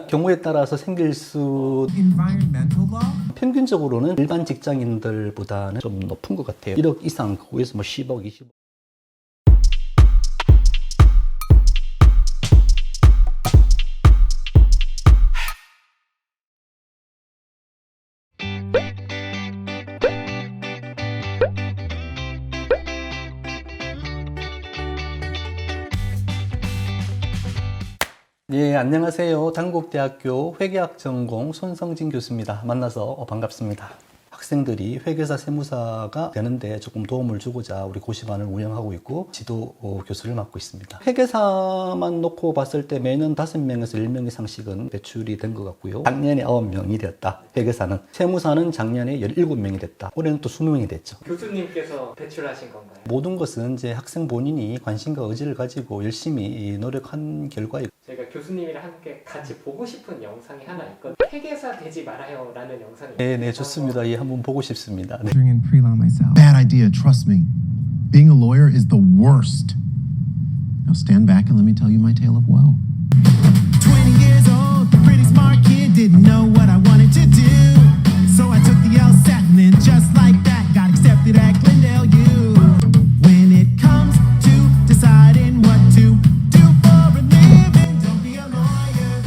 경우에 따라서 생길 수 평균적으로는 일반 직장인들보다는 좀 높은 것 같아요. 1억 이상, 거기서 뭐 10억, 20억. 예, 안녕하세요. 단국대학교 회계학 전공 손성진 교수입니다. 만나서 반갑습니다. 학생들이 회계사, 세무사가 되는데 조금 도움을 주고자 우리 고시반을 운영하고 있고 지도 교수를 맡고 있습니다. 회계사만 놓고 봤을 때 매년 5명에서 10명 이상씩은 배출이 된 것 같고요. 작년에 9명이 되었다. 회계사는. 세무사는 작년에 17명이 됐다. 올해는 또 20명이 됐죠. 교수님께서 배출하신 건가요? 모든 것은 이제 학생 본인이 관심과 의지를 가지고 열심히 노력한 결과이고, 저희가 교수님이랑 함께 같이 보고 싶은 영상이 하나 있거든요. 회계사 되지 말아요 라는 영상이 네, 좋습니다. 예, 한번 보고 싶습니다. 네. Bad idea, trust me. Being a lawyer is the worst. Now stand back and let me tell you my tale of woe. 20 years old, pretty smart kid, didn't know what I wanted to do. So I took the LSAT and then just like that, got accepted at Glendale U. When it comes to deciding what to do for a living, don't be a lawyer.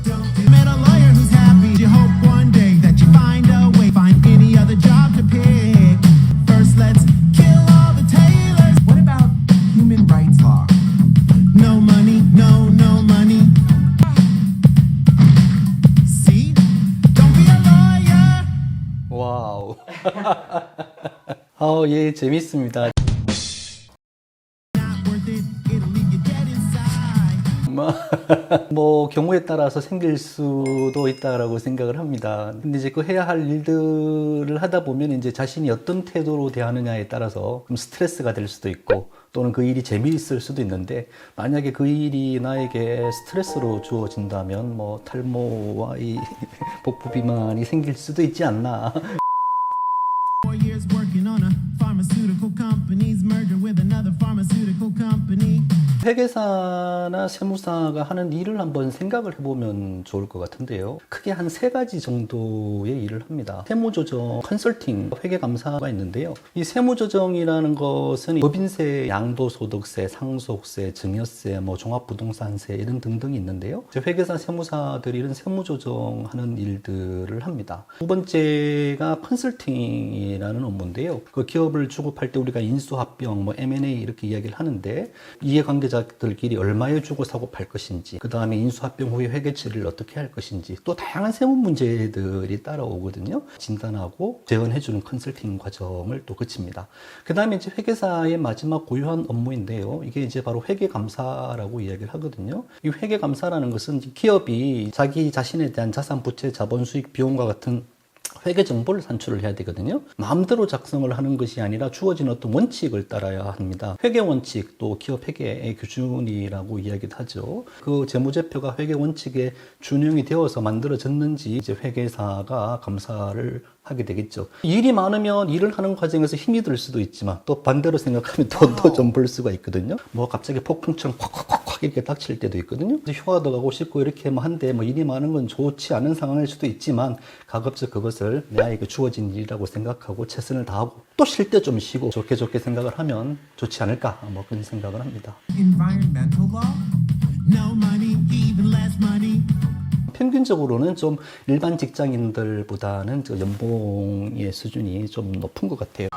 Don't be a lawyer who's happy. You hope one day that you find a way, find any other job to pick. First, let's kill all the tailors. What about human rights law? No money, no money. See? Don't be a lawyer. 와우. 예, 재밌습니다. Not worth it. It'll leave you dead inside. 뭐 경우에 따라서 생길 수도 있다라고 생각을 합니다. 근데 이제 그 해야 할 일들을 하다 보면 이제 자신이 어떤 태도로 대하느냐에 따라서 좀 스트레스가 될 수도 있고, 또는 그 일이 재미있을 수도 있는데, 만약에 그 일이 나에게 스트레스로 주어진다면 뭐 탈모와 이 복부 비만이 생길 수도 있지 않나. 4 years working on a pharmaceutical company's merger with another pharmaceutical company. 회계사나 세무사가 하는 일을 한번 생각을 해보면 좋을 것 같은데요. 크게 한 3가지 정도의 일을 합니다. 세무조정, 컨설팅, 회계감사가 있는데요. 이 세무조정이라는 것은 법인세, 양도소득세, 상속세, 증여세, 뭐 종합부동산세 이런 등등이 있는데요. 회계사, 세무사들이 이런 세무조정하는 일들을 합니다. 두 번째가 컨설팅이라는 업무인데요. 그 기업을 주급할 때 우리가 인수합병, 뭐 M&A 이렇게 이야기를 하는데, 이해관계자들끼리 얼마에 주고 사고 팔 것인지, 그 다음에 인수합병 후에 회계 처리를 어떻게 할 것인지, 또 다양한 세무 문제들이 따라오거든요. 진단하고 재현해주는 컨설팅 과정을 또 거칩니다. 그 다음에 이제 회계사의 마지막 고유한 업무인데요. 이게 이제 바로 회계감사라고 이야기를 하거든요. 이 회계감사라는 것은 기업이 자기 자신에 대한 자산, 부채, 자본, 수익, 비용과 같은 회계 정보를 산출을 해야 되거든요. 마음대로 작성을 하는 것이 아니라 주어진 어떤 원칙을 따라야 합니다. 회계 원칙, 또 기업 회계의 기준이라고 이야기도 하죠. 그 재무제표가 회계 원칙에 준용이 되어서 만들어졌는지 이제 회계사가 감사를 하게 되겠죠. 일이 많으면 일을 하는 과정에서 힘이 들 수도 있지만, 또 반대로 생각하면 더 좀 벌 수가 있거든요. 뭐 갑자기 폭풍처럼 콱콱콱 이렇게 닥칠 때도 있거든요. 휴가도 가고 싶고 이렇게 뭐 한데, 뭐 일이 많은 건 좋지 않은 상황일 수도 있지만, 가급적 그것을 나에게 주어진 일이라고 생각하고 최선을 다하고, 또 쉴 때 좀 쉬고 좋게 생각을 하면 좋지 않을까, 뭐 그런 생각을 합니다. Environmental law? No money, even less money. 평균적으로는 좀 일반 직장인들보다는 저 연봉의 수준이 좀 높은 것 같아요.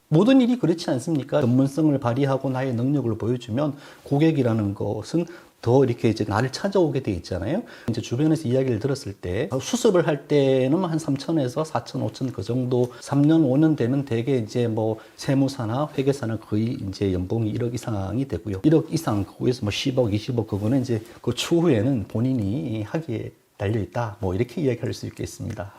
모든 일이 그렇지 않습니까? 전문성을 발휘하고 나의 능력을 보여주면 고객이라는 것은 더 이렇게 이제 나를 찾아오게 돼 있잖아요. 이제 주변에서 이야기를 들었을 때 수습을 할 때는 한 3천에서 4천, 5천 그 정도, 3년, 5년 되면 대개 이제 뭐 세무사나 회계사는 거의 이제 연봉이 1억 이상이 되고요. 1억 이상, 거기서 뭐 10억, 20억 그거는 이제 그 추후에는 본인이 하기에 달려 있다. 뭐 이렇게 이야기할 수 있겠습니다.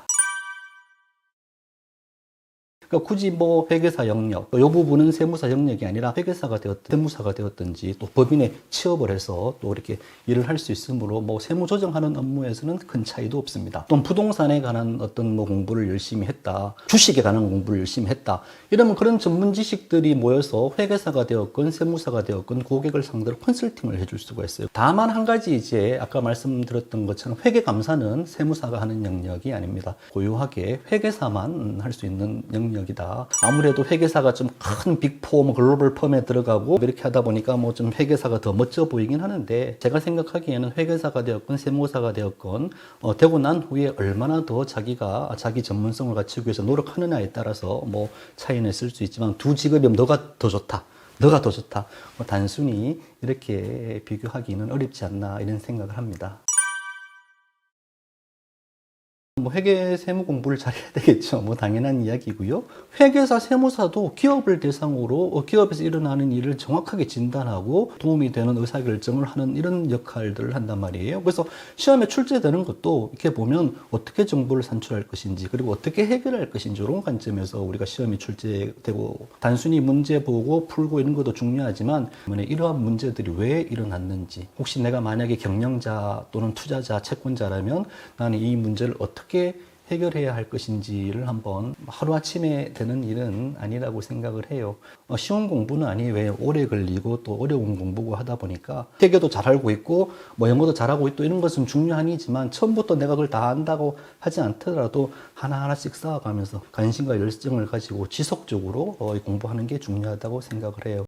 그러니까 굳이 뭐 회계사 영역, 이 부분은 세무사 영역이 아니라 회계사가 되었든 세무사가 되었든지 또 법인에 취업을 해서 또 이렇게 일을 할 수 있으므로 뭐 세무 조정하는 업무에서는 큰 차이도 없습니다. 또 부동산에 관한 어떤 뭐 공부를 열심히 했다, 주식에 관한 공부를 열심히 했다, 이러면 그런 전문 지식들이 모여서 회계사가 되었건 세무사가 되었건 고객을 상대로 컨설팅을 해줄 수가 있어요. 다만 한 가지 이제 아까 말씀드렸던 것처럼 회계감사는 세무사가 하는 영역이 아닙니다. 고유하게 회계사만 할 수 있는 영역이다. 아무래도 회계사가 좀 큰 빅4, 뭐 글로벌 펌에 들어가고 이렇게 하다 보니까 뭐 좀 회계사가 더 멋져 보이긴 하는데, 제가 생각하기에는 회계사가 되었건 세무사가 되었건 되고 난 후에 얼마나 더 자기가 자기 전문성을 갖추기 위해서 노력하느냐에 따라서 뭐 차이는 있을 수 있지만, 두 직업이면 너가 더 좋다, 너가 더 좋다, 뭐 단순히 이렇게 비교하기는 어렵지 않나 이런 생각을 합니다. 뭐 회계 세무 공부를 잘해야 되겠죠. 뭐 당연한 이야기고요. 회계사 세무사도 기업을 대상으로 기업에서 일어나는 일을 정확하게 진단하고 도움이 되는 의사결정을 하는 이런 역할들을 한단 말이에요. 그래서 시험에 출제되는 것도 이렇게 보면 어떻게 정보를 산출할 것인지, 그리고 어떻게 해결할 것인지, 이런 관점에서 우리가 시험이 출제되고, 단순히 문제 보고 풀고 이런 것도 중요하지만 이러한 문제들이 왜 일어났는지, 혹시 내가 만약에 경영자 또는 투자자, 채권자라면 나는 이 문제를 어떻게 해결해야 할 것인지를 한번, 하루아침에 되는 일은 아니라고 생각을 해요. 쉬운 공부는 아니에요. 왜? 오래 걸리고 또 어려운 공부고 하다 보니까 회계도 잘 알고 있고 뭐 영어도 잘하고 있고 이런 것은 중요하지만, 처음부터 내가 그걸 다 안다고 하지 않더라도 하나하나씩 쌓아가면서 관심과 열정을 가지고 지속적으로 공부하는 게 중요하다고 생각을 해요.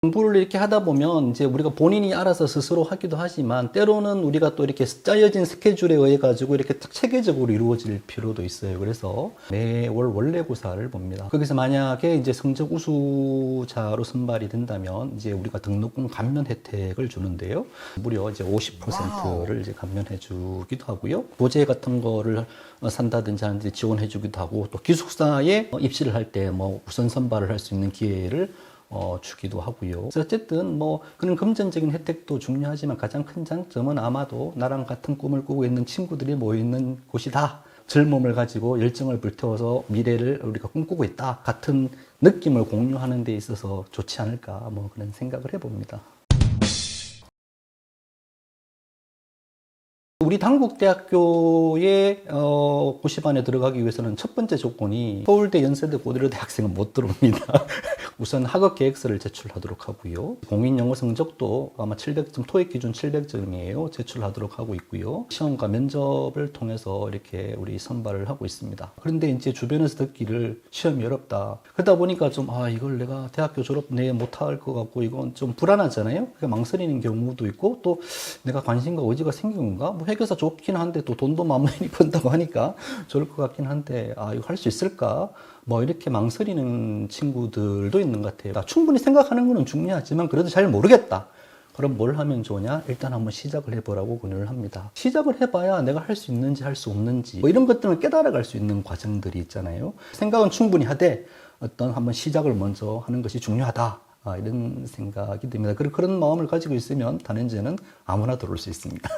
공부를 이렇게 하다 보면 이제 우리가 본인이 알아서 스스로 하기도 하지만, 때로는 우리가 또 이렇게 짜여진 스케줄에 의해 가지고 이렇게 딱 체계적으로 이루어질 필요도 있어요. 그래서 매월 원래고사를 봅니다. 거기서 만약에 이제 성적 우수자로 선발이 된다면 이제 우리가 등록금 감면 혜택을 주는데요. 무려 이제 50%를 이제 감면해 주기도 하고요. 보제 같은 거를 산다든지 하는데 지원해 주기도 하고, 또 기숙사에 입시를 할 때 뭐 우선 선발을 할 수 있는 기회를 주기도 하고요. 그래서 어쨌든 뭐 그런 금전적인 혜택도 중요하지만, 가장 큰 장점은 아마도 나랑 같은 꿈을 꾸고 있는 친구들이 모여 있는 곳이다, 젊음을 가지고 열정을 불태워서 미래를 우리가 꿈꾸고 있다 같은 느낌을 공유하는 데 있어서 좋지 않을까, 뭐 그런 생각을 해봅니다. 우리 단국대학교에 고시반에 들어가기 위해서는 첫 번째 조건이 서울대, 연세대, 고대로대 학생은 못 들어옵니다. 우선 학업 계획서를 제출하도록 하고요. 공인 영어 성적도 아마 700점, 토익 기준 700점이에요. 제출하도록 하고 있고요. 시험과 면접을 통해서 이렇게 우리 선발을 하고 있습니다. 그런데 이제 주변에서 듣기를 시험이 어렵다, 그러다 보니까 좀 이걸 내가 대학교 졸업 내에 못할 것 같고 이건 좀 불안하잖아요. 그러니까 망설이는 경우도 있고, 또 내가 관심과 의지가 생긴 건가? 뭐 회계사 좋긴 한데 또 돈도 많이 번다고 하니까 좋을 것 같긴 한데 이거 할 수 있을까? 뭐 이렇게 망설이는 친구들도 있는 것 같아요. 충분히 생각하는 거는 중요하지만 그래도 잘 모르겠다. 그럼 뭘 하면 좋냐? 일단 한번 시작을 해보라고 권유를 합니다. 시작을 해봐야 내가 할 수 있는지 할 수 없는지 뭐 이런 것들을 깨달아갈 수 있는 과정들이 있잖아요. 생각은 충분히 하되 어떤 한번 시작을 먼저 하는 것이 중요하다. 이런 생각이 듭니다. 그런 마음을 가지고 있으면 단원제는 아무나 들어올 수 있습니다.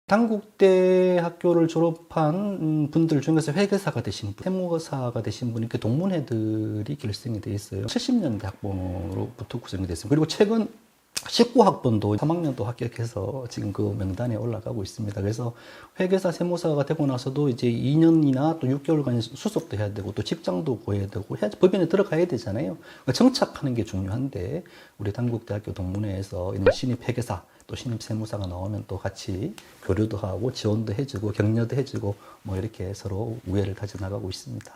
단국대 학교를 졸업한 분들 중에서 회계사가 되신 분, 세무사가 되신 분, 이렇게 동문회들이 결성이 돼 있어요. 70년대 학번으로부터 구성이 됐습니다. 그리고 최근 19학번도 3학년도 합격해서 지금 그 명단에 올라가고 있습니다. 그래서 회계사, 세무사가 되고 나서도 이제 2년이나 또 6개월간 수습도 해야 되고, 또 직장도 구해야 되고, 법인에 들어가야 되잖아요. 그러니까 정착하는 게 중요한데, 우리 단국대학교 동문회에서 있는 신입 회계사, 또 신입 세무사가 나오면 또 같이 교류도 하고 지원도 해주고 격려도 해주고 뭐 이렇게 서로 우애를 다져나가고 있습니다.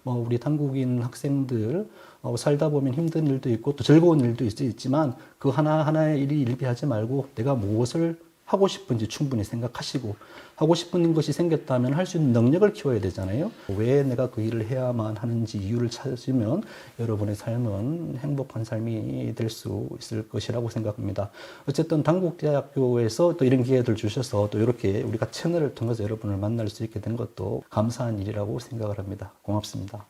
우리 단국인 학생들 살다 보면 힘든 일도 있고 또 즐거운 일도 있지만, 그 하나하나의 일이 일비하지 말고 내가 무엇을 하고 싶은지 충분히 생각하시고, 하고 싶은 것이 생겼다면 할 수 있는 능력을 키워야 되잖아요. 왜 내가 그 일을 해야만 하는지 이유를 찾으면 여러분의 삶은 행복한 삶이 될 수 있을 것이라고 생각합니다. 어쨌든 단국대학교에서 또 이런 기회들 주셔서 또 이렇게 우리가 채널을 통해서 여러분을 만날 수 있게 된 것도 감사한 일이라고 생각을 합니다. 고맙습니다.